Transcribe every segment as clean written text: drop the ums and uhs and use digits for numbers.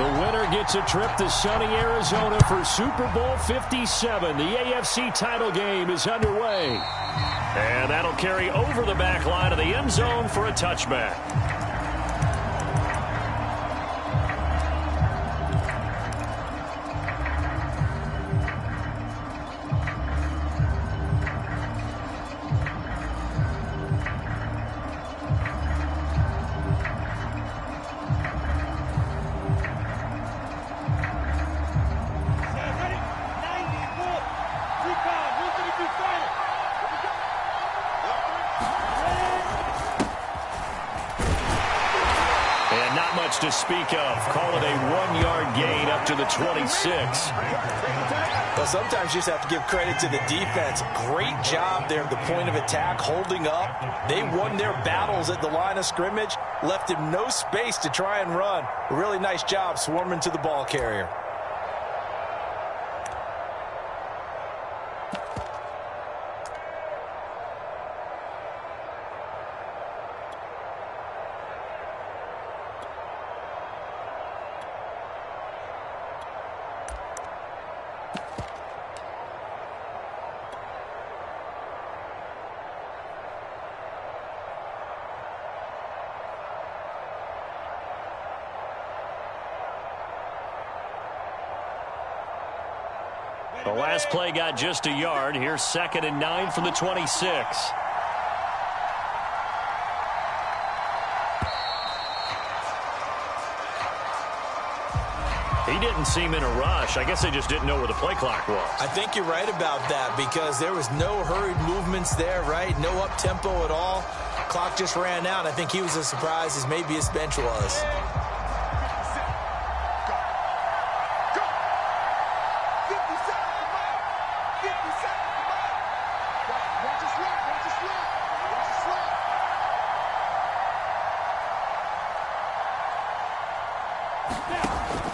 The winner gets a trip to sunny Arizona for Super Bowl 57. The AFC title game is underway. And that'll carry over the back line of the end zone for a touchback. To speak of. Call it a 1-yard gain up to the 26. Well, sometimes you just have to give credit to the defense. Great job there at the point of attack, holding up. They won their battles at the line of scrimmage, left him no space to try and run. A really nice job swarming to the ball carrier. The last play got just a yard. Here's 2nd and 9 from the 26. He didn't seem in a rush. I guess they just didn't know where the play clock was. I think you're right about that because there was no hurried movements there, right? No up-tempo at all. Clock just ran out. I think he was as surprised as maybe his bench was.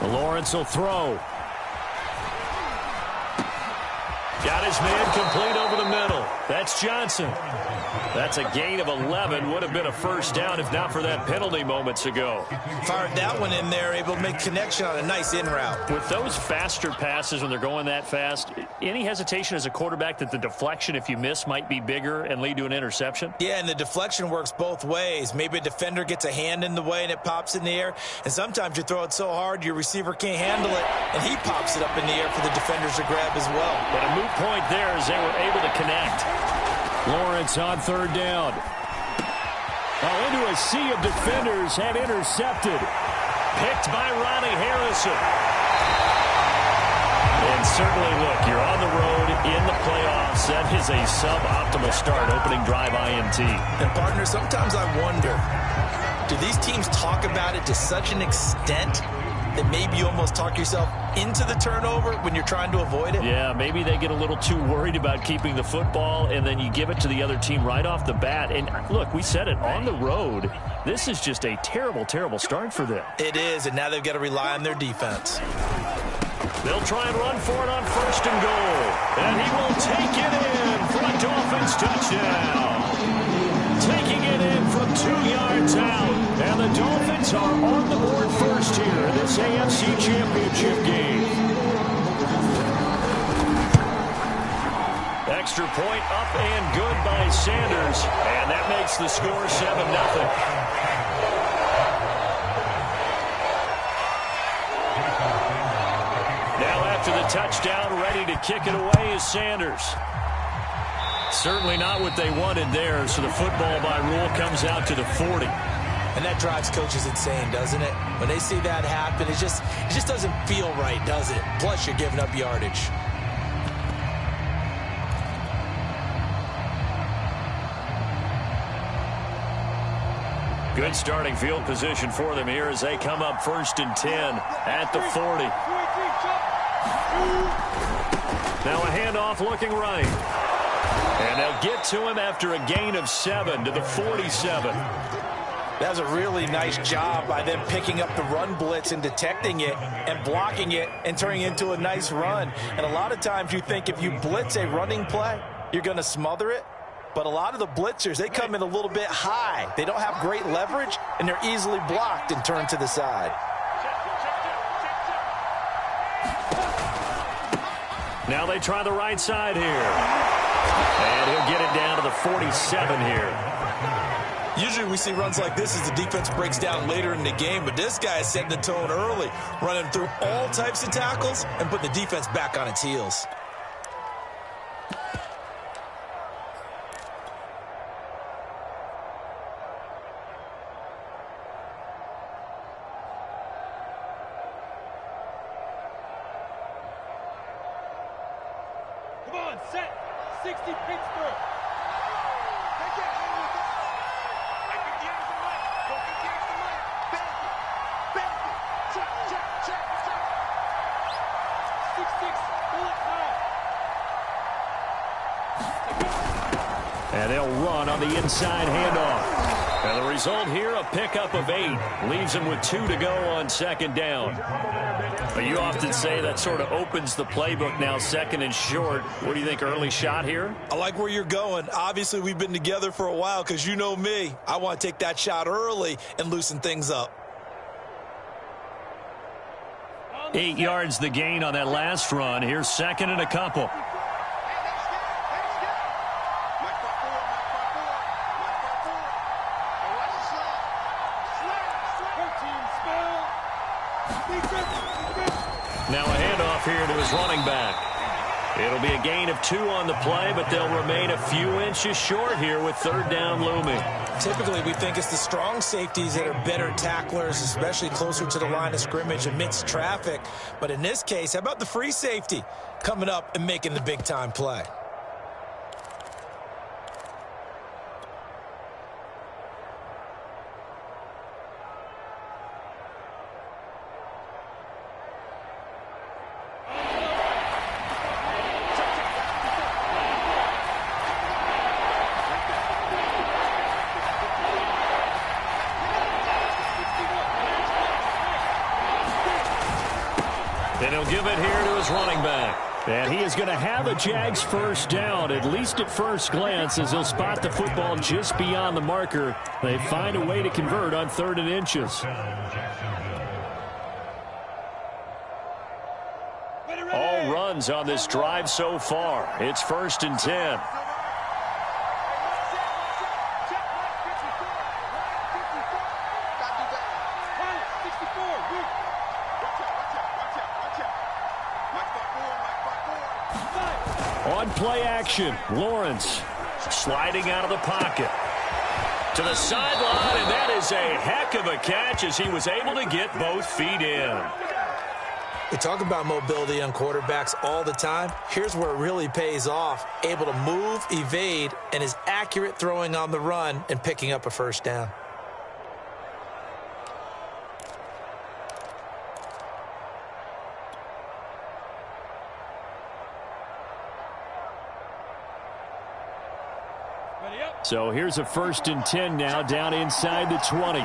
Lawrence will throw. Got his man complete over the middle. That's Johnson. That's a gain of 11. Would have been a first down if not for that penalty moments ago. Fired that one in there, able to make connection on a nice in route. With those faster passes when they're going that fast, any hesitation as a quarterback that the deflection, if you miss, might be bigger and lead to an interception? Yeah, and the deflection works both ways. Maybe a defender gets a hand in the way and it pops in the air. And sometimes you throw it so hard your receiver can't handle it, and he pops it up in the air for the defenders to grab as well. But a moot point there as they were able to connect. Lawrence on 3rd down. Into a sea of defenders and intercepted. Picked by Ronnie Harrison. And certainly, look, you're on the road in the playoffs. That is a suboptimal start, opening drive INT. And, partner, sometimes I wonder, do these teams talk about it to such an extent that maybe you almost talk yourself into the turnover when you're trying to avoid it? Yeah, maybe they get a little too worried about keeping the football, and then you give it to the other team right off the bat. And, look, we said it, on the road, this is just a terrible, terrible start for them. It is, and now they've got to rely on their defense. They'll try and run for it on 1st and goal. And he will take it in for a Dolphins touchdown. Taking it in from 2 yards out. And the Dolphins are on the board first here in this AFC Championship game. Extra point up and good by Sanders. And that makes the score 7-0. To the touchdown, ready to kick it away is Sanders. Certainly not what they wanted there, so the football by rule comes out to the 40. And that drives coaches insane, doesn't it? When they see that happen, it just doesn't feel right, does it? Plus, you're giving up yardage. Good starting field position for them here as they come up 1st and 10 at the 40. Now a handoff looking right. And they'll get to him after a gain of 7 to the 47. That was a really nice job by them picking up the run blitz and detecting it and blocking it and turning it into a nice run. And a lot of times you think if you blitz a running play, you're going to smother it. But a lot of the blitzers, they come in a little bit high. They don't have great leverage, and they're easily blocked and turned to the side. Now they try the right side here. And he'll get it down to the 47 here. Usually we see runs like this as the defense breaks down later in the game, but this guy is setting the tone early, running through all types of tackles and putting the defense back on its heels. Come on, set. 60 Pittsburgh. And they'll run on the inside handoff. And the result here, a pickup of 8. Leaves them with 2 to go on second down. But you often say that sort of opens the playbook now, second and short. What do you think, early shot here? I like where you're going. Obviously, we've been together for a while because you know me. I want to take that shot early and loosen things up. 8 yards the gain on that last run. Here's second and a couple. Now a handoff here to his running back. It'll be a gain of 2 on the play, but they'll remain a few inches short here with third down looming. Typically, we think it's the strong safeties that are better tacklers, especially closer to the line of scrimmage amidst traffic. But in this case, how about the free safety coming up and making the big-time play? And he'll give it here to his running back. And he is going to have a Jags first down, at least at first glance, as he'll spot the football just beyond the marker. They find a way to convert on 3rd and inches. All runs on this drive so far. It's 1st and 10. On play action, Lawrence sliding out of the pocket to the sideline, and that is a heck of a catch as he was able to get both feet in. We talk about mobility on quarterbacks all the time. Here's where it really pays off. Able to move, evade, and is accurate throwing on the run and picking up a first down. So here's a 1st and 10 now, down inside the 20.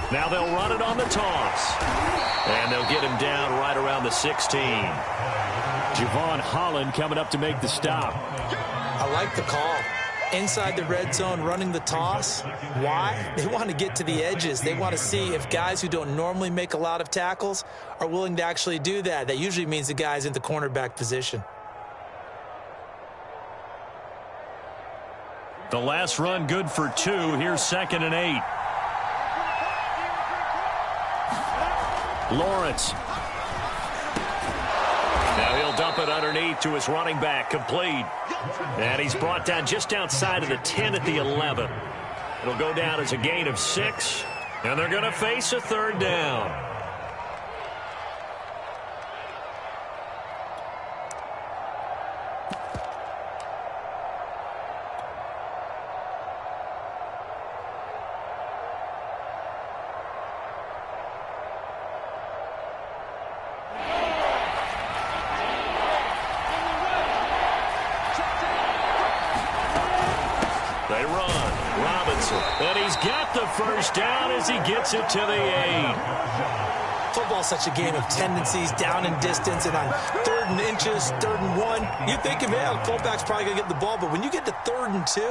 Now they'll run it on the toss. And they'll get him down right around the 16. Javon Holland coming up to make the stop. I like the call. Inside the red zone, running the toss. Why? They want to get to the edges. They want to see if guys who don't normally make a lot of tackles are willing to actually do that. That usually means the guy's in the cornerback position. The last run good for 2. Here's 2nd and 8. Lawrence. Now he'll dump it underneath to his running back, complete. And he's brought down just outside of the 10 at the 11. It'll go down as a gain of 6, and they're going to face a 3rd down. They run. Robinson. And he's got the first down as he gets it to the 8. Football's such a game of tendencies, down and distance, and on 3rd and inches, 3rd and 1. You think, man, the fullback's probably going to get the ball, but when you get to 3rd and 2,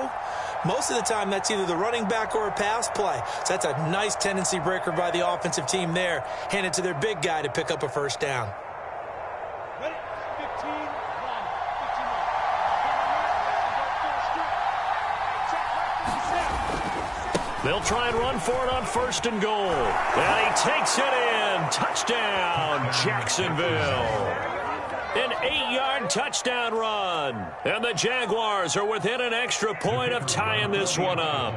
Most of the time, that's either the running back or a pass play. So that's a nice tendency breaker by the offensive team there. Hand it to their big guy to pick up a first down. Ready? 15-1. They'll try and run for it on first and goal. And he takes it in. Touchdown, Jacksonville. An 8-yard touchdown run. And the Jaguars are within an extra point of tying this one up.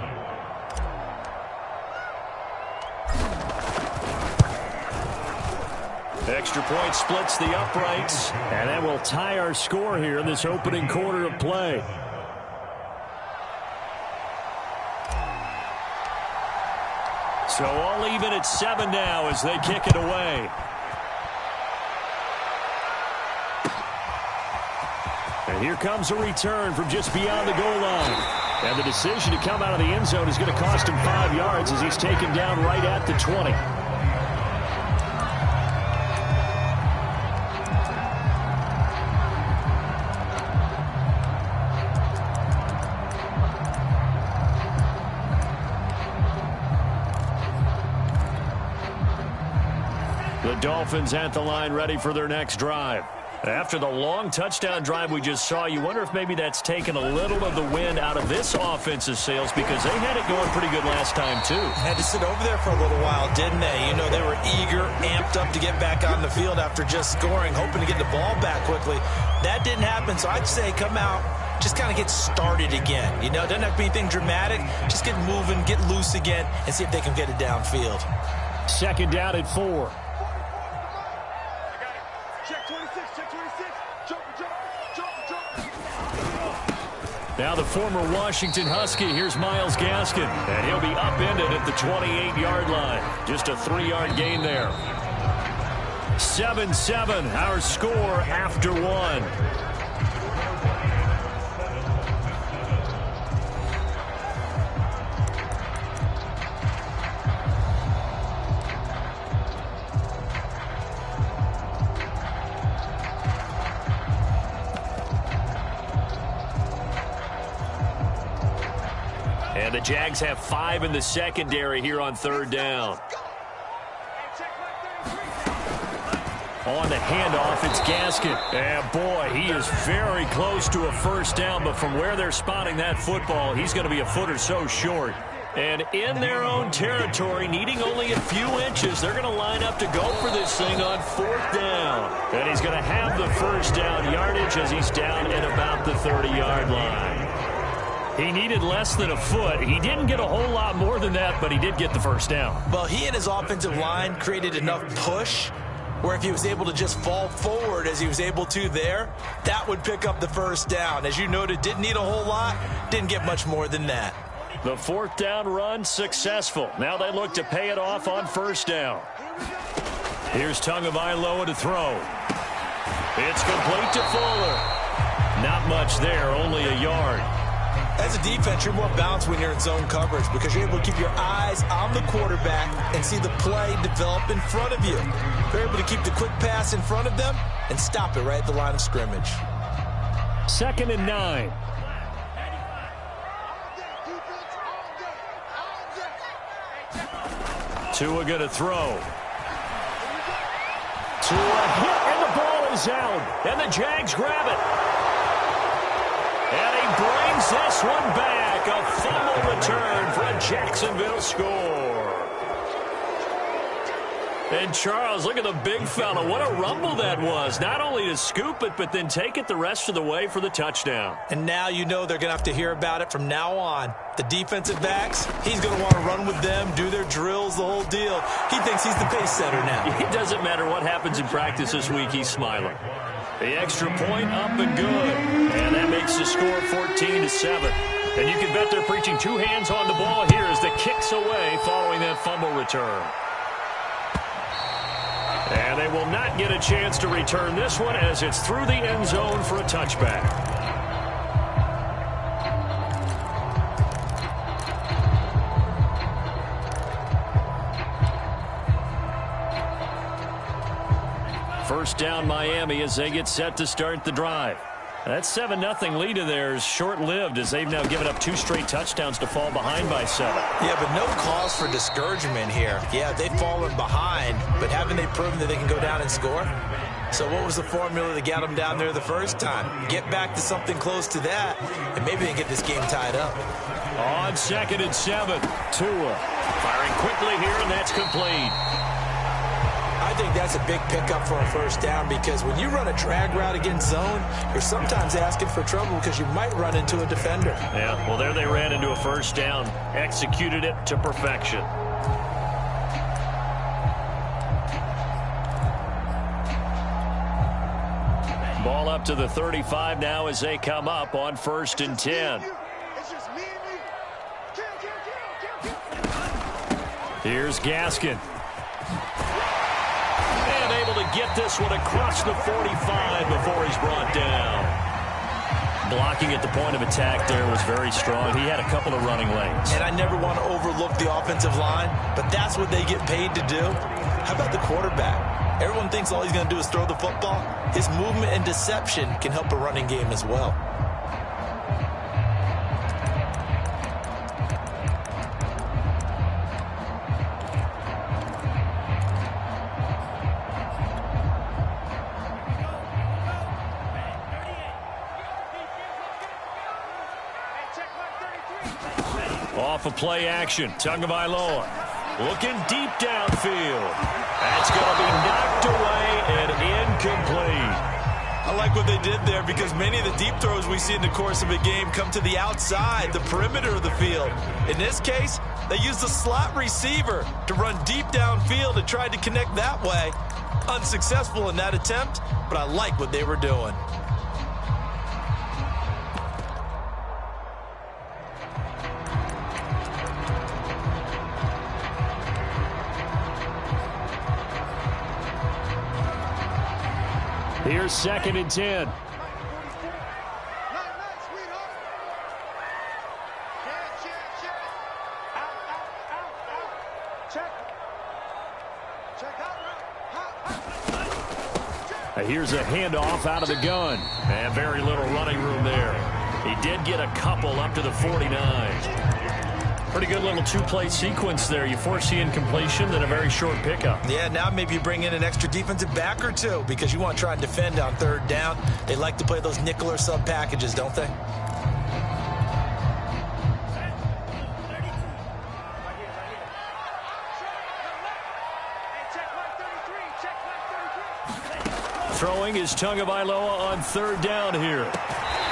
Extra point splits the uprights. And that will tie our score here in this opening quarter of play. So all even at 7 now as they kick it away. And here comes a return from just beyond the goal line. And the decision to come out of the end zone is going to cost him 5 yards as he's taken down right at the 20. The Dolphins at the line ready for their next drive. After the long touchdown drive we just saw, you wonder if maybe that's taken a little of the wind out of this offense's sails because they had it going pretty good last time, too. Had to sit over there for a little while, didn't they? You know, they were eager, amped up to get back on the field after just scoring, hoping to get the ball back quickly. That didn't happen, so I'd say come out, just kind of get started again. You know, it doesn't have to be anything dramatic. Just get moving, get loose again, and see if they can get it downfield. Second down at 4. Now the former Washington Husky, here's Myles Gaskin, and he'll be upended at the 28-yard line. Just a 3-yard gain there. 7-7, our score after 1. And the Jags have 5 in the secondary here on 3rd down. On the handoff, it's Gaskin. And boy, he is very close to a first down, but from where they're spotting that football, he's going to be a foot or so short. And in their own territory, needing only a few inches, they're going to line up to go for this thing on 4th down. And he's going to have the first down yardage as he's down at about the 30-yard line. He needed less than a foot. He didn't get a whole lot more than that, but he did get the first down. Well, he and his offensive line created enough push where if he was able to just fall forward as he was able to there, that would pick up the first down. As you noted, didn't need a whole lot, didn't get much more than that. The 4th down run successful. Now they look to pay it off on 1st down. Here's Tagovailoa to throw. It's complete to Fuller. Not much there, only a yard. As a defense, you're more balanced when you're in zone coverage because you're able to keep your eyes on the quarterback and see the play develop in front of you. You're able to keep the quick pass in front of them and stop it right at the line of scrimmage. 2nd and 9. Tua going to throw. Tua hit, and the ball is out. And the Jags grab it. And he brings this one back. A fumble return for a Jacksonville score. And Charles, look at the big fella. What a rumble that was. Not only to scoop it, but then take it the rest of the way for the touchdown. And now you know they're going to have to hear about it from now on. The defensive backs, he's going to want to run with them, do their drills, the whole deal. He thinks he's the pace setter now. It doesn't matter what happens in practice this week. He's smiling. The extra point up and good. And that makes the score 14-7. And you can bet they're preaching 2 hands on the ball here as the kick's away following that fumble return. And they will not get a chance to return this one as it's through the end zone for a touchback. First down Miami as they get set to start the drive. That 7-0 lead of theirs short-lived as they've now given up 2 straight touchdowns to fall behind by 7. Yeah, but no cause for discouragement here. Yeah, they've fallen behind, but haven't they proven that they can go down and score? So what was the formula that got them down there the first time? Get back to something close to that, and maybe they get this game tied up. On 2nd and 7, Tua firing quickly here, and that's complete. I think that's a big pickup for a first down because when you run a drag route against zone, you're sometimes asking for trouble because you might run into a defender. Yeah, well, there they ran into a first down. Executed it to perfection. Ball up to the 35 now as they come up on 1st and 10. Here's Gaskin. And able to get this one across the 45 before he's brought down. Blocking at the point of attack there was very strong. He had a couple of running lanes. And I never want to overlook the offensive line, but that's what they get paid to do. How about the quarterback? Everyone thinks all he's going to do is throw the football. His movement and deception can help a running game as well. Off of play action, Tagovailoa looking deep downfield. That's going to be knocked away and incomplete. I like what they did there because many of the deep throws we see in the course of a game come to the outside, the perimeter of the field. In this case, they used the slot receiver to run deep downfield and tried to connect that way. Unsuccessful in that attempt, but I like what they were doing. Here's 2nd and 10. Here's a handoff out of the gun. And very little running room there. He did get a couple up to the 49. Pretty good little 2-play sequence there. You force the incompletion, then a very short pickup. Yeah, now maybe you bring in an extra defensive back or two because you want to try and defend on 3rd down. They like to play those nickel or sub packages, don't they? Throwing is Tagovailoa on 3rd down here.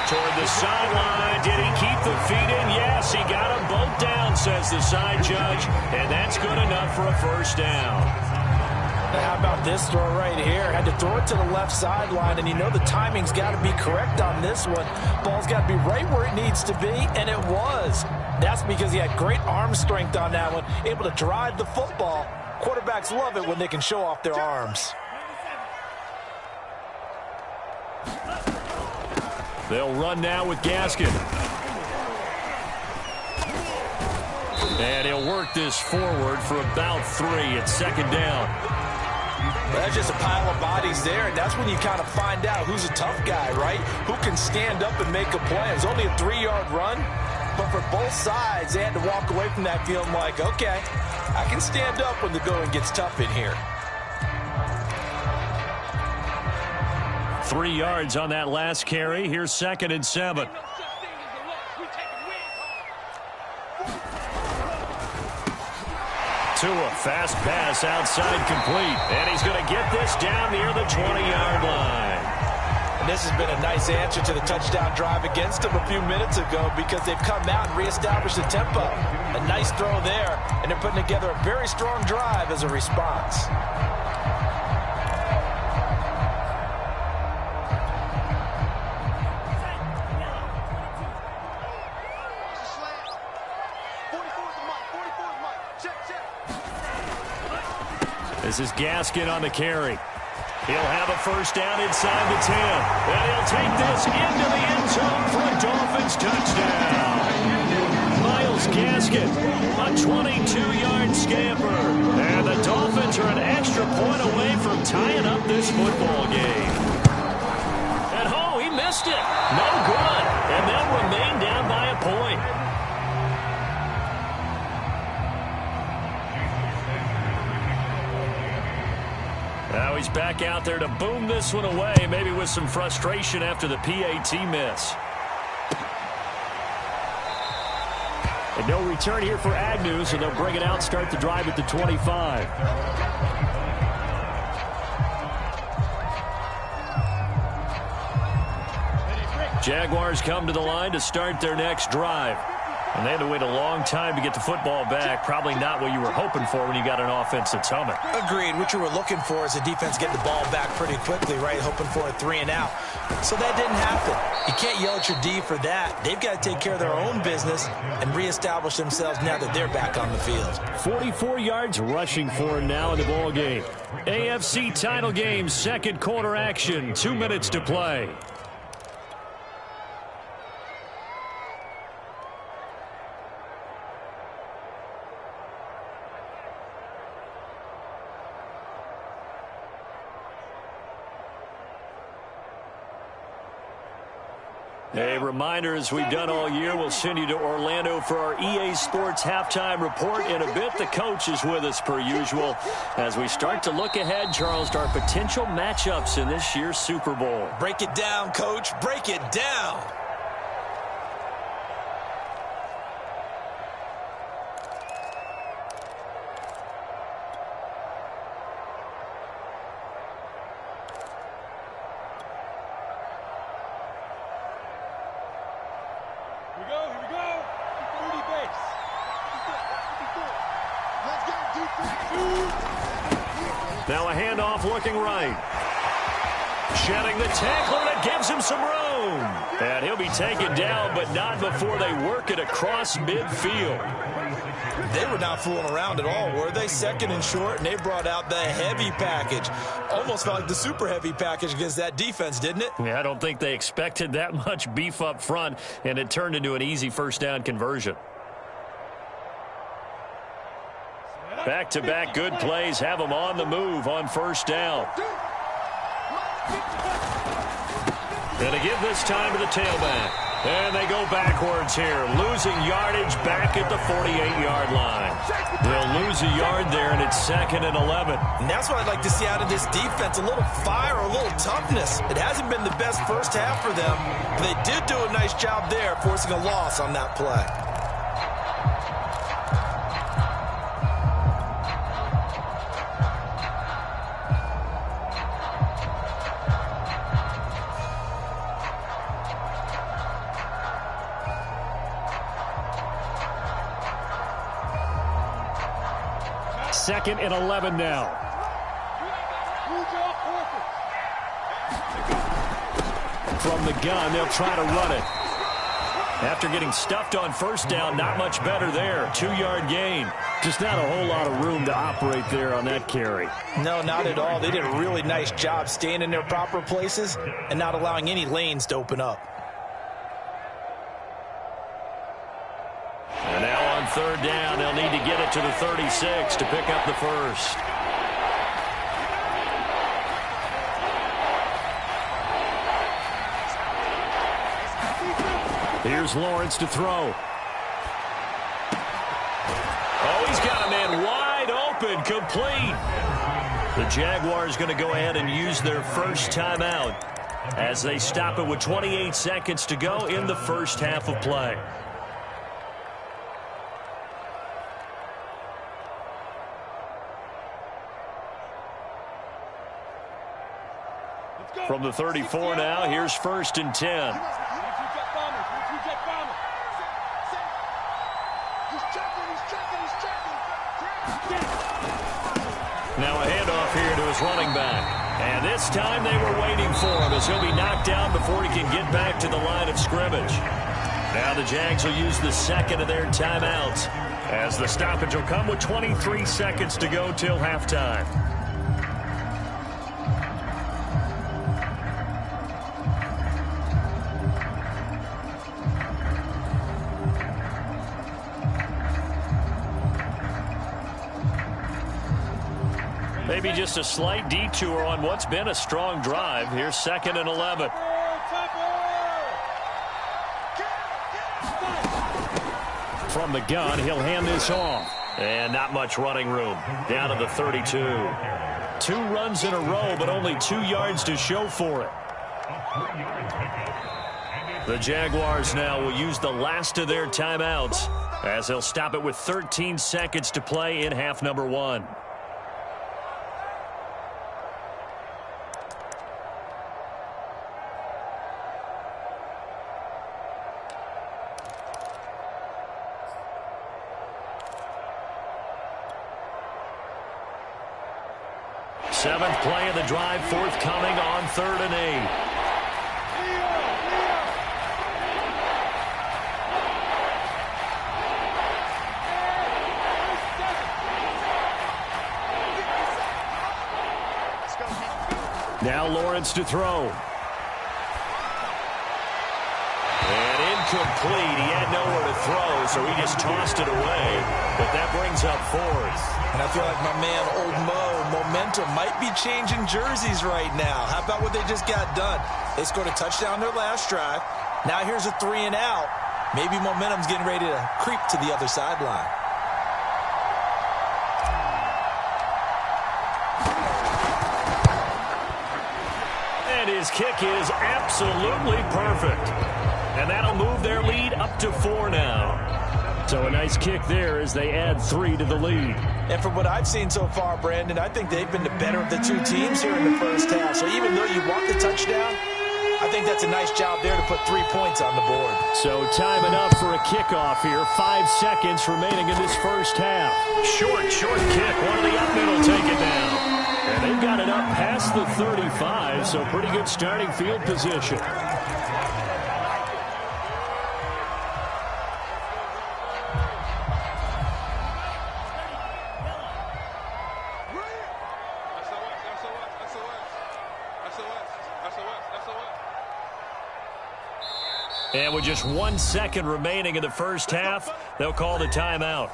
Toward the sideline. Did he keep the feet in? Yes, he got them both down, says the side judge. And that's good enough for a first down. How about this throw right here? Had to throw it to the left sideline, and you know the timing's got to be correct on this one. Ball's got to be right where it needs to be, and it was. That's because he had great arm strength on that one, able to drive the football. Quarterbacks love it when they can show off their arms. They'll run now with Gaskin. And he'll work this forward for about 3 at 2nd down. That's just a pile of bodies there, and that's when you kind of find out who's a tough guy, right? Who can stand up and make a play. It was only a 3-yard run, but for both sides, they had to walk away from that feeling like, okay, I can stand up when the going gets tough in here. 3 yards on that last carry. Here's 2nd and 7. Tua, fast pass outside complete. And he's going to get this down near the 20-yard line. And this has been a nice answer to the touchdown drive against them a few minutes ago because they've come out and reestablished the tempo. A nice throw there, and they're putting together a very strong drive as a response. This is Gaskin on the carry. He'll have a first down inside the 10. And he'll take this into the end zone for a Dolphins touchdown. Myles Gaskin, a 22-yard scamper. And the Dolphins are an extra point away from tying up this football game. And oh, he missed it. he's back out there to boom this one away, maybe with some frustration after the PAT miss. And no return here for Agnew, so they'll bring it out, start the drive at the 25. Jaguars come to the line to start their next drive. And they had to wait a long time to get the football back. Probably not what you were hoping for when you got an offense that's humming. Agreed. What you were looking for is a defense getting the ball back pretty quickly, right? Hoping for a 3 and out. So that didn't happen. You can't yell at your D for that. They've got to take care of their own business and reestablish themselves now that they're back on the field. 44 yards rushing for him now in the ball game. AFC title game, second quarter action. 2 minutes to play. A reminder, as we've done all year, we'll send you to Orlando for our EA Sports halftime report. In a bit, the coach is with us per usual as we start to look ahead, Charles, to our potential matchups in this year's Super Bowl. Break it down, Coach. Break it down. Now a handoff looking right. Shedding the tackler, and it gives him some room. And he'll be taken down, but not before they work it across midfield. They were not fooling around at all, were they? Second and short, and they brought out the heavy package. Almost felt like the super heavy package against that defense, didn't it? Yeah, I don't think they expected that much beef up front, and it turned into an easy first down conversion. Back-to-back good plays have them on the move on first down. Going to give this time to the tailback. And they go backwards here, losing yardage back at the 48-yard line. They'll lose a yard there, and it's 2nd and 11. And that's what I'd like to see out of this defense, a little fire, a little toughness. It hasn't been the best first half for them, but they did do a nice job there, forcing a loss on that play. Second and 11 now. From the gun, they'll try to run it. After getting stuffed on first down, not much better there. 2-yard gain. Just not a whole lot of room to operate there on that carry. No, not at all. They did a really nice job staying in their proper places and not allowing any lanes to open up. And now on third down, they'll need to get it to the 36 to pick up the first. Here's Lawrence to throw. Oh, he's got a man wide open, complete. The Jaguars going to go ahead and use their first timeout as they stop it with 28 seconds to go in the first half of play. From the 34 now, here's 1st and 10. Now a handoff here to his running back. And this time they were waiting for him as he'll be knocked down before he can get back to the line of scrimmage. Now the Jags will use the second of their timeouts as the stoppage will come with 23 seconds to go till halftime. Maybe just a slight detour on what's been a strong drive. Here's 2nd and 11. From the gun, he'll hand this off. And not much running room. Down to the 32. 2 runs in a row, but only 2 yards to show for it. The Jaguars now will use the last of their timeouts as they'll stop it with 13 seconds to play in half number 1. Seventh play of the drive forthcoming on 3rd and 8. Now Lawrence to throw. And incomplete. He had nowhere to throw, so he just tossed it away. But that brings up 4th. And I feel like my man, Old Mo, momentum might be changing jerseys right now. How about what they just got done? They scored a touchdown their last drive. Now here's a 3 and out. Maybe momentum's getting ready to creep to the other sideline. And his kick is absolutely perfect. And that'll move their lead up to 4 now. So a nice kick there as they add 3 to the lead. And from what I've seen so far, Brandon, I think they've been the better of the 2 teams here in the first half. So even though you want the touchdown, I think that's a nice job there to put 3 points on the board. So time enough for a kickoff here. 5 seconds remaining in this first half. Short kick. One of the up middle take it down. And they've got it up past the 35, so pretty good starting field position. And with just 1 second remaining in the first half, they'll call the timeout.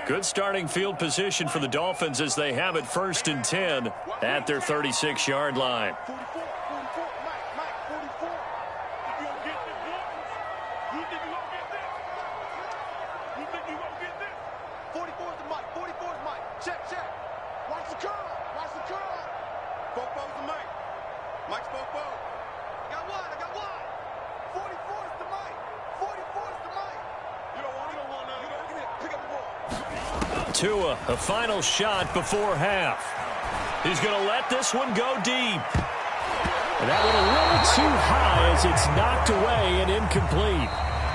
Good starting field position for the Dolphins as they have it 1st and 10 at their 36-yard line. 44, Mike, 44. If you don't get this, you think you won't get this? You think you won't get this? 44 is the Mike, 44 is Mike. Check. Watch the curl. Fofo's the Mike. Mike's Fofo. I got one. 44 is the Mike. 44 is the Mike. You don't want none. Give me pick up the ball. Tua, a final shot before half. He's going to let this one go deep. And that one a little too high as it's knocked away and incomplete.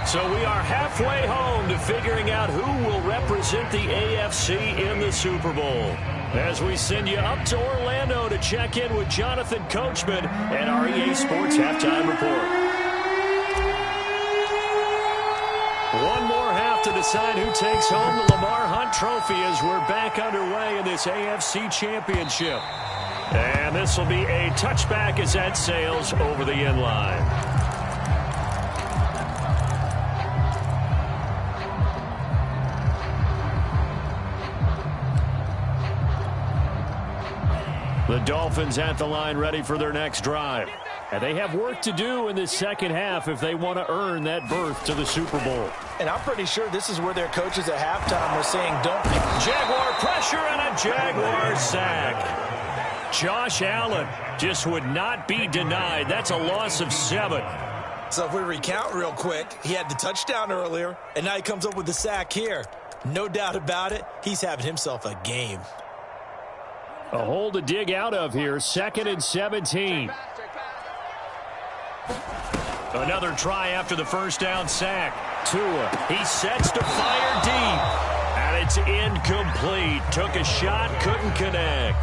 So we are halfway home to figuring out who will represent the AFC in the Super Bowl. As we send you up to Orlando to check in with Jonathan Coachman and our EA Sports Halftime Report. One more half to decide who takes home the Lamar Hunt Trophy as we're back underway in this AFC Championship. And this will be a touchback as that sails over the end line. The Dolphins at the line ready for their next drive. And they have work to do in this second half if they want to earn that berth to the Super Bowl. And I'm pretty sure this is where their coaches at halftime were saying, don't pick. Jaguar pressure and a Jaguar sack. Josh Allen just would not be denied. That's a loss of 7. So if we recount real quick, he had the touchdown earlier, and now he comes up with the sack here. No doubt about it, he's having himself a game. A hole to dig out of here. 2nd and 17. Another try after the first down sack. Tua, he sets to fire deep. And it's incomplete. Took a shot, couldn't connect.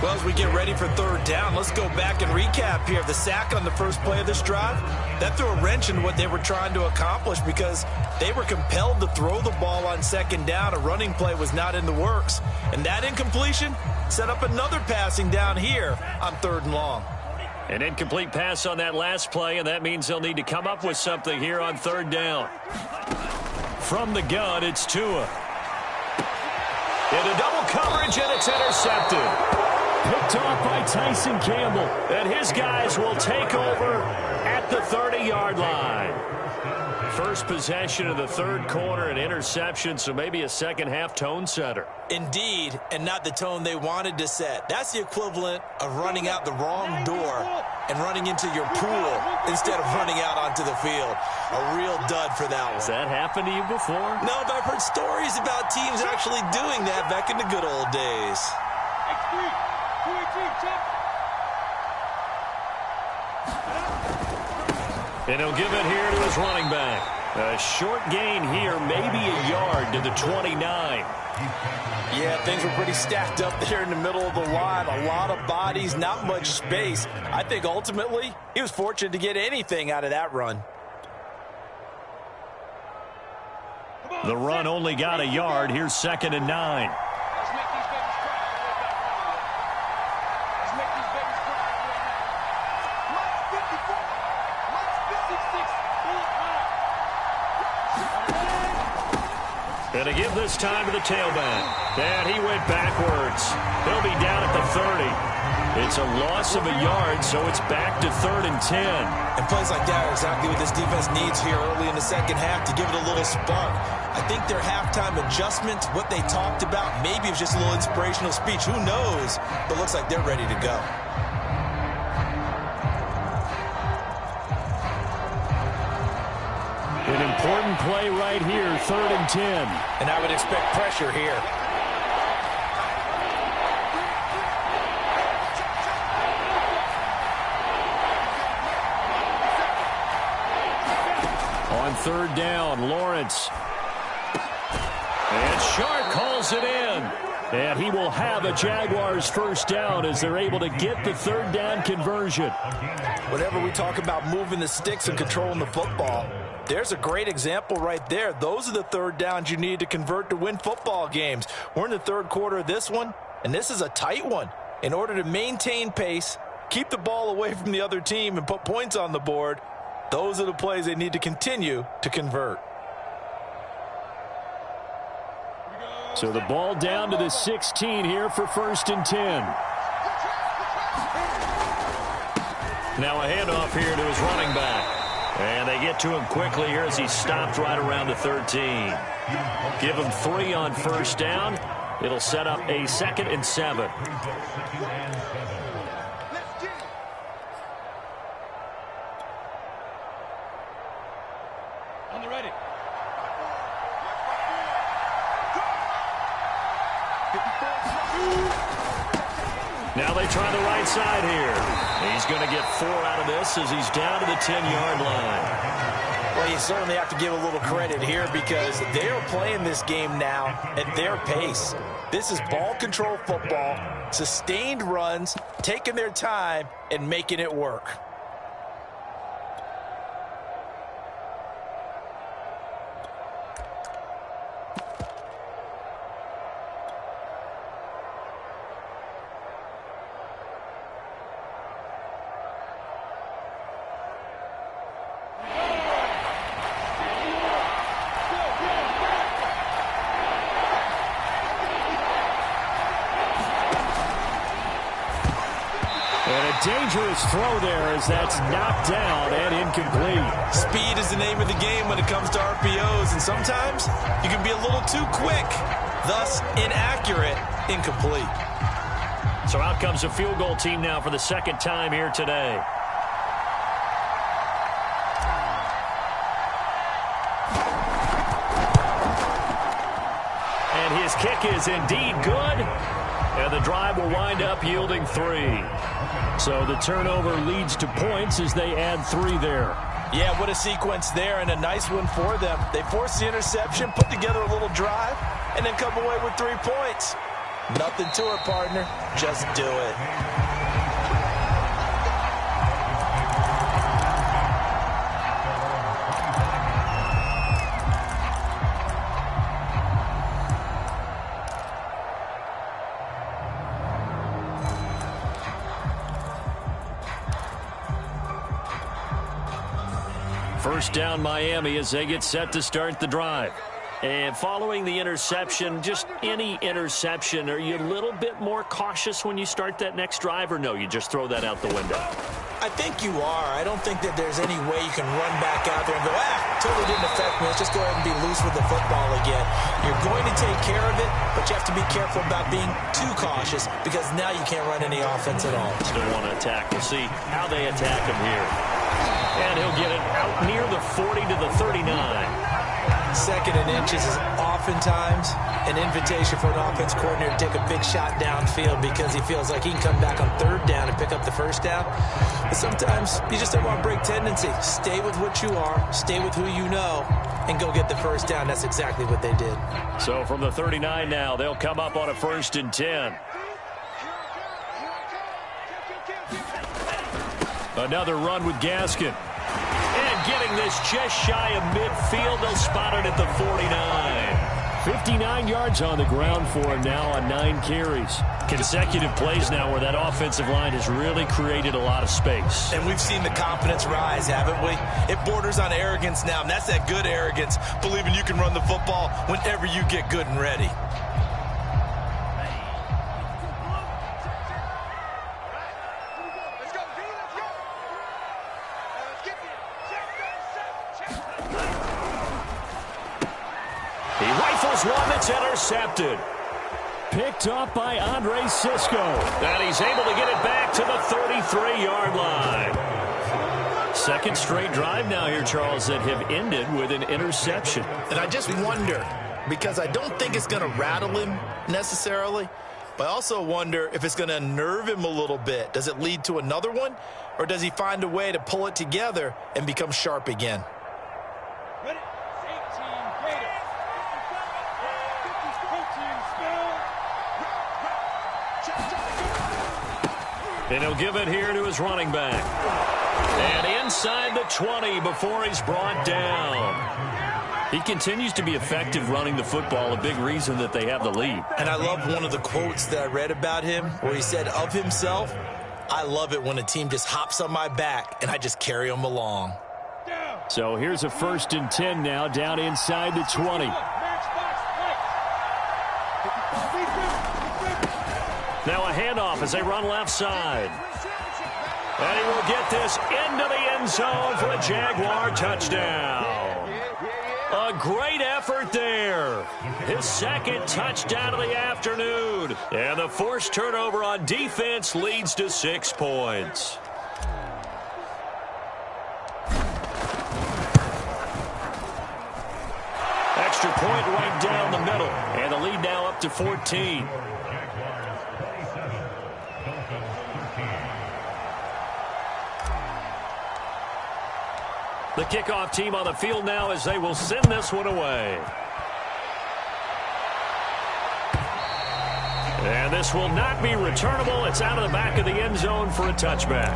Well, as we get ready for 3rd down, let's go back and recap here. The sack on the first play of this drive, that threw a wrench in what they were trying to accomplish because they were compelled to throw the ball on 2nd down. A running play was not in the works. And that incompletion set up another passing down here on 3rd and long. An incomplete pass on that last play, and that means they'll need to come up with something here on 3rd down. From the gun, it's Tua. Into double coverage, and it's intercepted. Picked off by Tyson Campbell. And his guys will take over at the 30-yard line. first possession of the third quarter, an interception, so maybe a second-half tone setter. Indeed, and not the tone they wanted to set. That's the equivalent of running out the wrong door and running into your pool instead of running out onto the field. A real dud for that one. Has that happened to you before? No, but I've heard stories about teams actually doing that back in the good old days. And he'll give it here to his running back. A short gain here, maybe a yard to the 29. Yeah, things were pretty stacked up there in the middle of the line. A lot of bodies, not much space. I think ultimately he was fortunate to get anything out of that run. The run only got a yard. Here's 2nd and 9. And to give this time to the tailback. And he went backwards. He'll be down at the 30. It's a loss of a yard, so it's back to 3rd and 10. And plays like that are exactly what this defense needs here early in the second half to give it a little spark. I think their halftime adjustment, what they talked about, maybe it was just a little inspirational speech. Who knows? But looks like they're ready to go. An important play right here, 3rd and 10. And I would expect pressure here. On 3rd down, Lawrence. And Sharp calls it in. And he will have a Jaguars first down as they're able to get the 3rd down conversion. Whenever we talk about moving the sticks and controlling the football, there's a great example right there. Those are the 3rd downs you need to convert to win football games. We're in the 3rd quarter of this one, and this is a tight one. In order to maintain pace, keep the ball away from the other team, and put points on the board, those are the plays they need to continue to convert. So the ball down to the 16 here for 1st and 10. Now a handoff here to his running back. And they get to him quickly here as he stopped right around the 13. Give him 3 on 1st down. It'll set up a 2nd and 7. On the ready. Now they try the right side here. He's going to get 4 out of this as he's down to the 10-yard line. Well, you certainly have to give a little credit here because they are playing this game now at their pace. This is ball control football, sustained runs, taking their time, and making it work. Dangerous throw there as that's knocked down and incomplete. Speed is the name of the game when it comes to RPOs, and sometimes you can be a little too quick, thus inaccurate, incomplete. So out comes a field goal team now for the 2nd time here today. And his kick is indeed good. And the drive will wind up yielding 3. So the turnover leads to points as they add 3 there. Yeah, what a sequence there, and a nice one for them. They forced the interception, put together a little drive, and then come away with 3 points. Nothing to it, partner. Just do it. First down Miami as they get set to start the drive. And following the interception, just any interception, are you a little bit more cautious when you start that next drive, or no, you just throw that out the window? I think you are. I don't think that there's any way you can run back out there and go, totally didn't affect me. Let's just go ahead and be loose with the football again. You're going to take care of it, but you have to be careful about being too cautious because now you can't run any offense at all. Still want to attack. We'll see how they attack him here. And he'll get it out near the 40 to the 39. Second and inches is oftentimes an invitation for an offense coordinator to take a big shot downfield because he feels like he can come back on third down and pick up the first down. But sometimes you just don't want to break tendency. Stay with what you are, stay with who you know, and go get the first down. That's exactly what they did. So from the 39 now, they'll come up on a 1st and 10. Another run with Gaskin. And getting this just shy of midfield, they'll spot it at the 49. 59 yards on the ground for him now on 9 carries. Consecutive plays now where that offensive line has really created a lot of space. And we've seen the confidence rise, haven't we? It borders on arrogance now, and that's that good arrogance, believing you can run the football whenever you get good and ready. One that's intercepted. Picked up by Andre Sisco. And he's able to get it back to the 33-yard line. Second straight drive now here, Charles, that have ended with an interception. And I just wonder, because I don't think it's going to rattle him necessarily, but I also wonder if it's going to unnerve him a little bit. Does it lead to another one? Or does he find a way to pull it together and become sharp again? And he'll give it here to his running back. And inside the 20 before he's brought down. He continues to be effective running the football, a big reason that they have the lead. And I love one of the quotes that I read about him where he said of himself, I love it when a team just hops on my back and I just carry them along. So here's a 1st and 10 now down inside the 20. Now a handoff as they run left side. And he will get this into the end zone for a Jaguar touchdown. A great effort there. His second touchdown of the afternoon. And the forced turnover on defense leads to 6 points. Extra point right down the middle. And the lead now up to 14. The kickoff team on the field now as they will send this one away. And this will not be returnable. It's out of the back of the end zone for a touchback.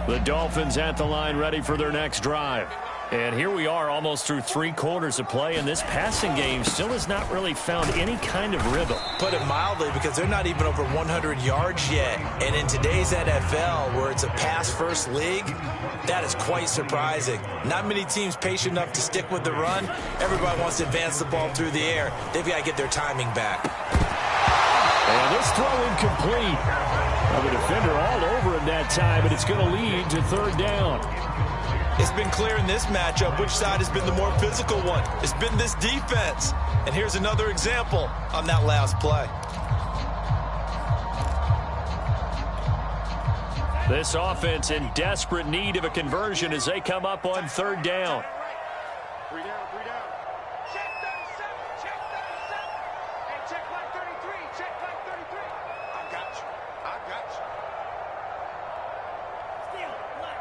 The Dolphins at the line ready for their next drive. And here we are almost through 3 quarters of play, and this passing game still has not really found any kind of rhythm. Put it mildly, because they're not even over 100 yards yet. And in today's NFL, where it's a pass-first league, that is quite surprising. Not many teams patient enough to stick with the run. Everybody wants to advance the ball through the air. They've got to get their timing back. And this throw incomplete. The defender all over him that time, but it's going to lead to 3rd down. It's been clear in this matchup which side has been the more physical one. It's been this defense. And here's another example on that last play. This offense in desperate need of a conversion as they come up on 3rd down. 3 down, 3 down. Check 37, check 37. Hey, check like 33, check like 33. I got you. I got you. Steal it, black.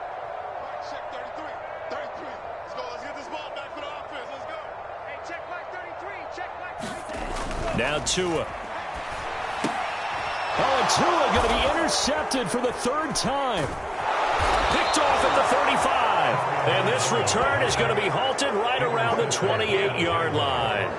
All right, check 33. 33. Let's go. Let's get this ball back for the offense. Let's go. Hey, check like 33, check like 33. Now Tua. Oh, and Tua going to be intercepted for the 3rd time. Picked off at the 35. And this return is going to be halted right around the 28-yard line.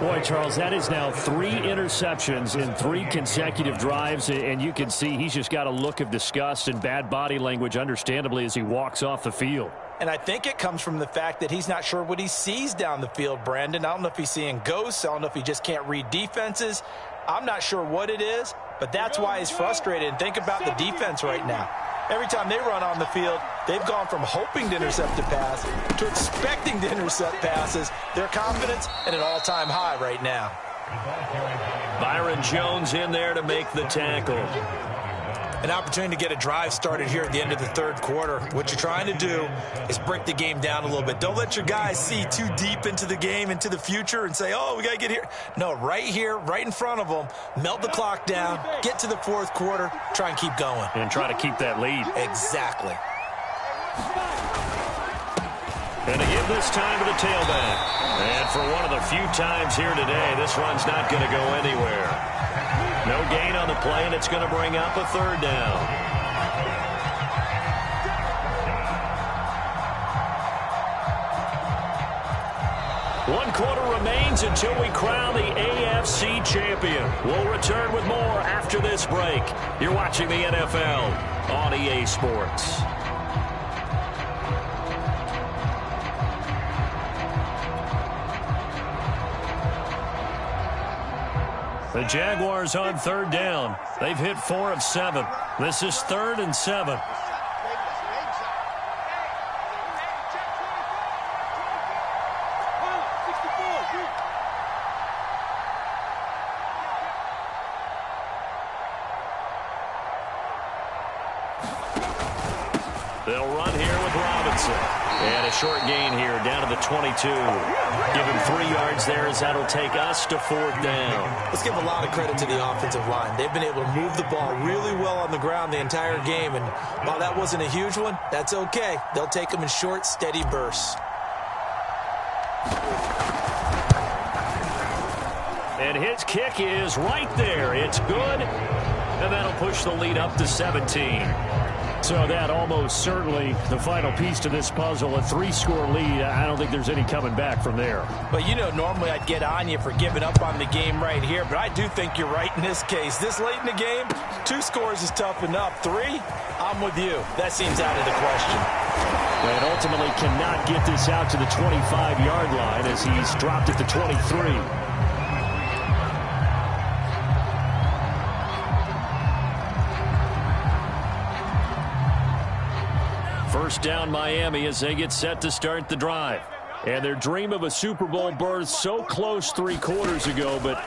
Boy, Charles, that is now 3 interceptions in 3 consecutive drives, and you can see he's just got a look of disgust and bad body language, understandably, as he walks off the field. And I think it comes from the fact that he's not sure what he sees down the field, Brandon. I don't know if he's seeing ghosts. I don't know if he just can't read defenses. I'm not sure what it is, but that's why he's frustrated. And think about the defense right now. Every time they run on the field, they've gone from hoping to intercept a pass to expecting to intercept passes. Their confidence at an all-time high right now. Byron Jones in there to make the tackle. An opportunity to get a drive started here at the end of the third quarter. What you're trying to do is break the game down a little bit. Don't let your guys see too deep into the game, into the future, and say, oh, we got to get here. No, right here, right in front of them, melt the clock down, get to the fourth quarter, try and keep going. And try to keep that lead. Exactly. And to give this time to the tailback. And for one of the few times here today, this run's not going to go anywhere. No gain on the play, and it's going to bring up a third down. One quarter remains until we crown the AFC champion. We'll return with more after this break. You're watching the NFL on EA Sports. The Jaguars on third down. They've hit 4 of 7. This is 3rd and 7. They'll run here with Robinson. And a short gain here down to the 22. Give him 3 yards there as that'll take us to 4th down. Let's give a lot of credit to the offensive line. They've been able to move the ball really well on the ground the entire game. And while that wasn't a huge one, that's okay. They'll take them in short, steady bursts. And his kick is right there. It's good. And that'll push the lead up to 17. So that almost certainly the final piece to this puzzle, a 3-score lead. I don't think there's any coming back from there. But, you know, normally I'd get on you for giving up on the game right here, but I do think you're right in this case. This late in the game, 2 scores is tough enough. 3, I'm with you. That seems out of the question. And ultimately cannot get this out to the 25-yard line as he's dropped at the 23. First down Miami as they get set to start the drive. And their dream of a Super Bowl berth so close 3 quarters ago, but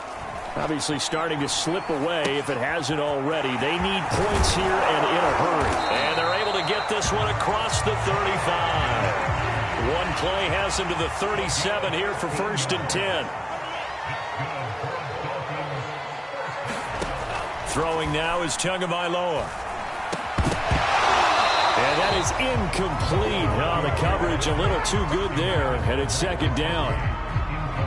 obviously starting to slip away if it hasn't already. They need points here and in a hurry. And they're able to get this one across the 35. One play has them to the 37 here for 1st and 10. Throwing now is Tagovailoa. And that is incomplete. Oh, the coverage a little too good there, and it's 2nd down.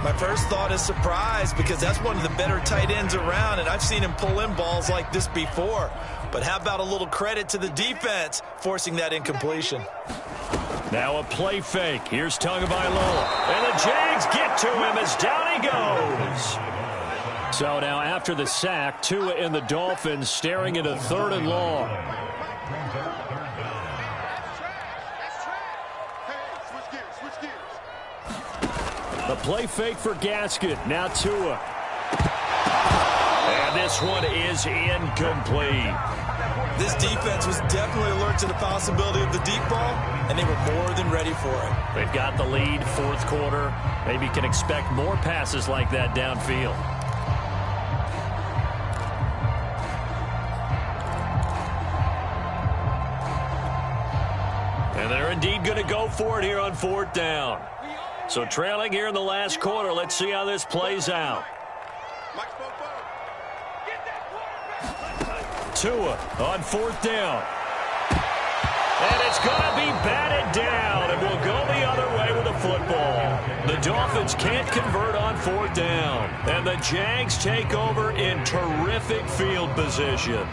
My first thought is surprise because that's one of the better tight ends around, and I've seen him pull in balls like this before. But how about a little credit to the defense forcing that incompletion? Now a play fake. Here's Tagovailoa. And the Jags get to him as down he goes. So now after the sack, Tua and the Dolphins staring at a 3rd and long. The play fake for Gaskin. Now Tua. And this one is incomplete. This defense was definitely alert to the possibility of the deep ball, and they were more than ready for it. They've got the lead, 4th quarter. Maybe can expect more passes like that downfield. And they're indeed going to go for it here on 4th down. So trailing here in the last quarter. Let's see how this plays out. Tua on 4th down. And it's going to be batted down. And we'll go the other way with the football. The Dolphins can't convert on 4th down. And the Jags take over in terrific field position.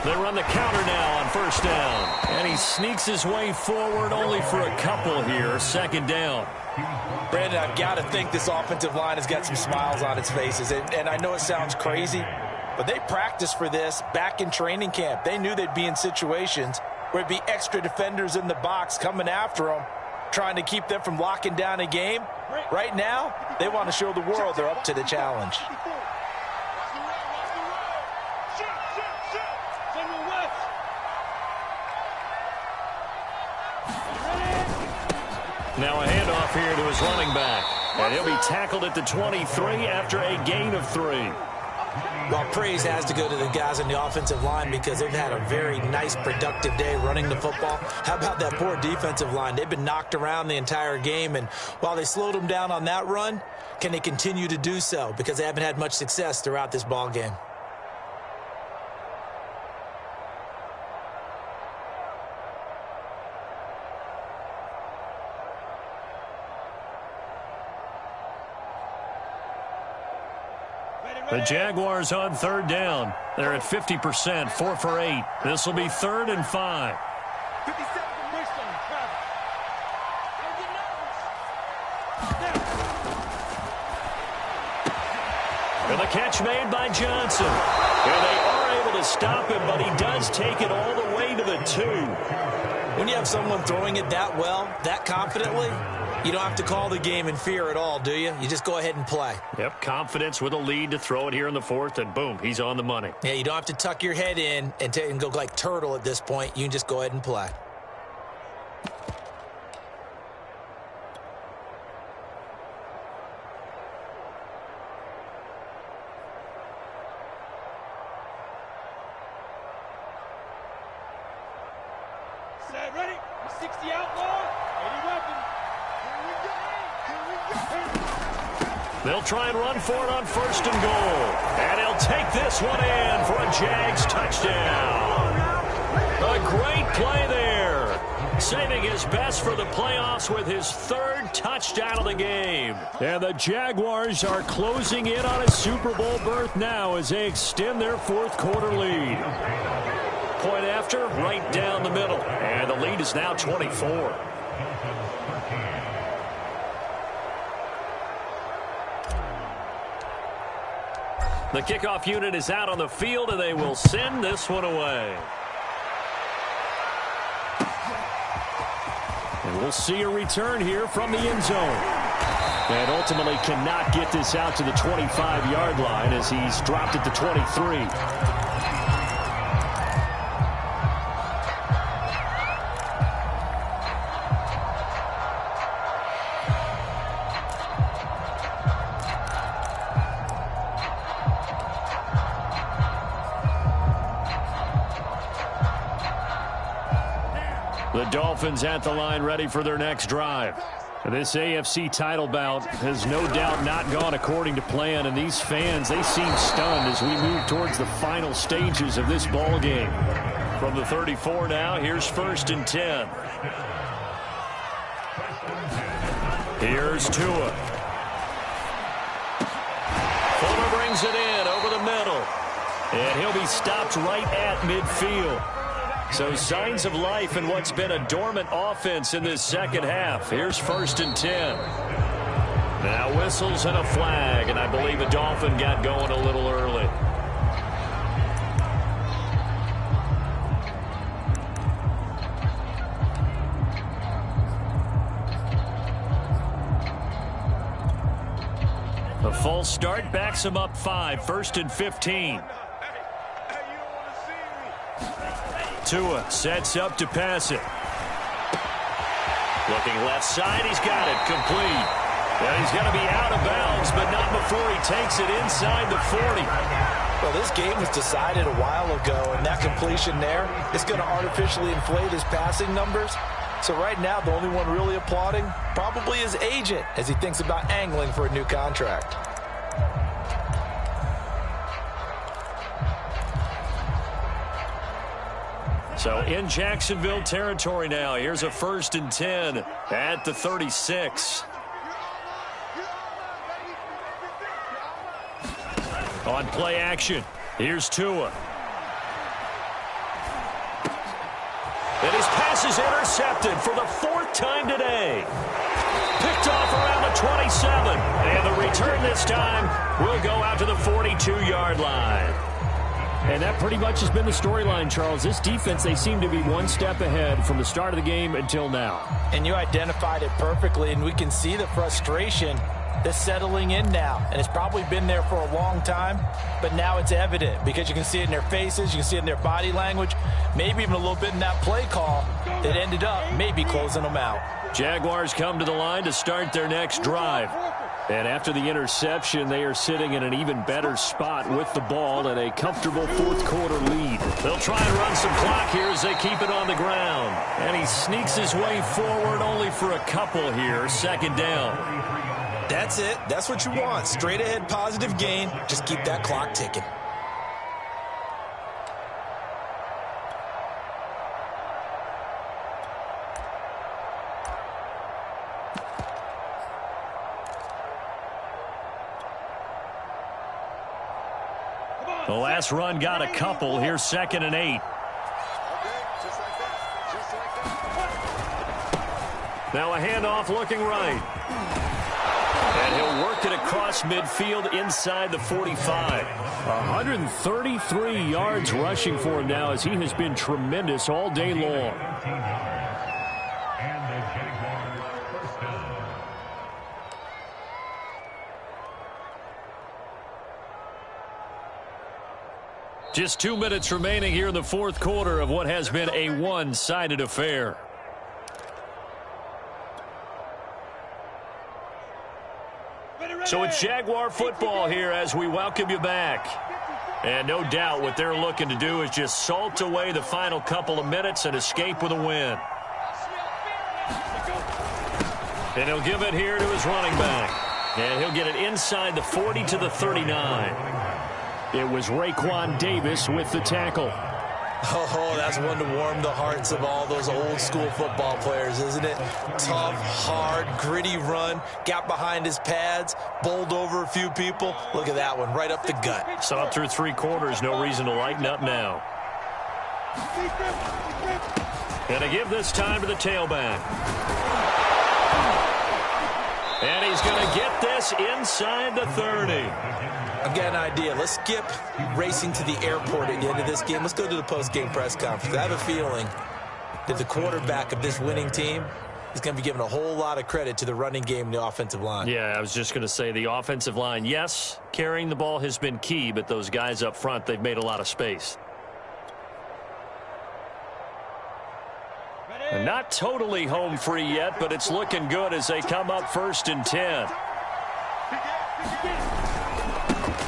They run the counter now on first down. And he sneaks his way forward only for a couple here. Second down. Brandon, I've got to think this offensive line has got some smiles on its faces. And I know it sounds crazy, but they practiced for this back in training camp. They knew they'd be in situations where it'd be extra defenders in the box coming after them, trying to keep them from locking down a game. Right now, they want to show the world they're up to the challenge. Now a handoff here to his running back. And he'll be tackled at the 23 after a gain of 3. Well, praise has to go to the guys on the offensive line because they've had a very nice, productive day running the football. How about that poor defensive line? They've been knocked around the entire game, and while they slowed them down on that run, can they continue to do so? Because they haven't had much success throughout this ball game. The Jaguars on third down. They're at 50%, 4 for 8. This will be 3rd and 5. 57 Bristol, Travis. And the catch made by Johnson. And they are able to stop him, but he does take it all the way to the 2. When you have someone throwing it that well, that confidently, you don't have to call the game in fear at all, do you? You just go ahead and play. Yep, confidence with a lead to throw it here in the 4th, and boom, he's on the money. Yeah, you don't have to tuck your head in and go like turtle at this point. You can just go ahead and play. Set, ready? 60 outlaw, 80 weapon. They'll try and run for it on 1st and goal. And he'll take this one in for a Jags touchdown. A great play there. Saving his best for the playoffs with his 3rd touchdown of the game. And the Jaguars are closing in on a Super Bowl berth now as they extend their 4th quarter lead. Point after, right down the middle. And the lead is now 24. The kickoff unit is out on the field, and they will send this one away. And we'll see a return here from the end zone. And ultimately cannot get this out to the 25-yard line as he's dropped at the 23. The Dolphins at the line ready for their next drive. This AFC title bout has no doubt not gone according to plan, and these fans, they seem stunned as we move towards the final stages of this ball game. From the 34 now, here's 1st and 10. Here's Tua. Fuller brings it in over the middle, and he'll be stopped right at midfield. So signs of life in what's been a dormant offense in this second half. Here's 1st and 10. Now whistles and a flag, and I believe a Dolphin got going a little early. The false start backs him up 5, 1st and 15. Tua sets up to pass it. Looking left side, he's got it, complete. And he's going to be out of bounds, but not before he takes it inside the 40. Well, this game was decided a while ago, and that completion there is going to artificially inflate his passing numbers. So right now, the only one really applauding probably his agent as he thinks about angling for a new contract. So in Jacksonville territory now. Here's a 1st and 10 at the 36. On play action, here's Tua. And his pass is intercepted for the 4th time today. Picked off around the 27. And the return this time will go out to the 42-yard line. And that pretty much has been the storyline, Charles. This defense, they seem to be one step ahead from the start of the game until now. And you identified it perfectly, and we can see the frustration that's settling in now. And it's probably been there for a long time, but now it's evident because you can see it in their faces, you can see it in their body language, maybe even a little bit in that play call that ended up maybe closing them out. Jaguars come to the line to start their next drive. And after the interception, they are sitting in an even better spot with the ball and a comfortable 4th quarter lead. They'll try and run some clock here as they keep it on the ground. And he sneaks his way forward only for a couple here. 2nd down. That's it. That's what you want. Straight ahead positive gain. Just keep that clock ticking. The last run got a couple. Here's 2nd and 8. Now a handoff looking right. And he'll work it across midfield inside the 45. 133 yards rushing for him now as he has been tremendous all day long. Just 2 minutes remaining here in the 4th quarter of what has been a one-sided affair. So it's Jaguar football here as we welcome you back. And no doubt what they're looking to do is just salt away the final couple of minutes and escape with a win. And he'll give it here to his running back. And he'll get it inside the 40 to the 39. It was Raekwon Davis with the tackle. Oh, that's one to warm the hearts of all those old school football players, isn't it? Tough, hard, gritty run. Got behind his pads, bowled over a few people. Look at that one, right up the gut. Saw it through 3 quarters. No reason to lighten up now. And to give this time to the tailback. And he's going to get this inside the 30. I've got an idea. Let's skip racing to the airport at the end of this game. Let's go to the post-game press conference. I have a feeling that the quarterback of this winning team is going to be giving a whole lot of credit to the running game and the offensive line. Yeah, I was just going to say the offensive line, yes, carrying the ball has been key, but those guys up front, they've made a lot of space. And not totally home free yet, but it's looking good as they come up 1st and 10.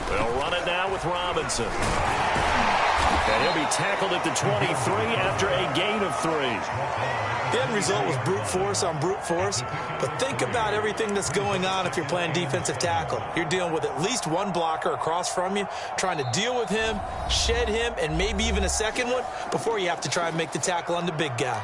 They'll run it now with Robinson. And he'll be tackled at the 23 after a gain of 3. The end result was brute force on brute force, but think about everything that's going on if you're playing defensive tackle. You're dealing with at least one blocker across from you, trying to deal with him, shed him, and maybe even a second one before you have to try and make the tackle on the big guy.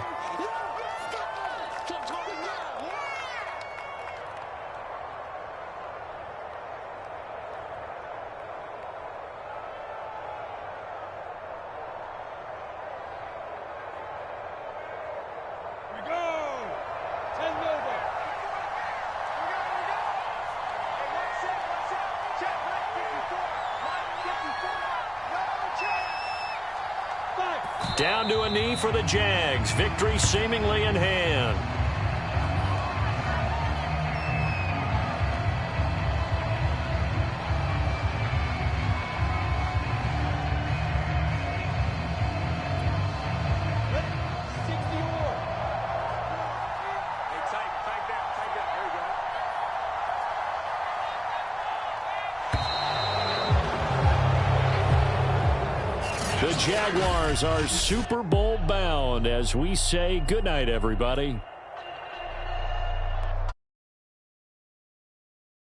Down to a knee for the Jags. Victory seemingly in hand. The Jaguars are Super Bowl bound as we say goodnight, everybody.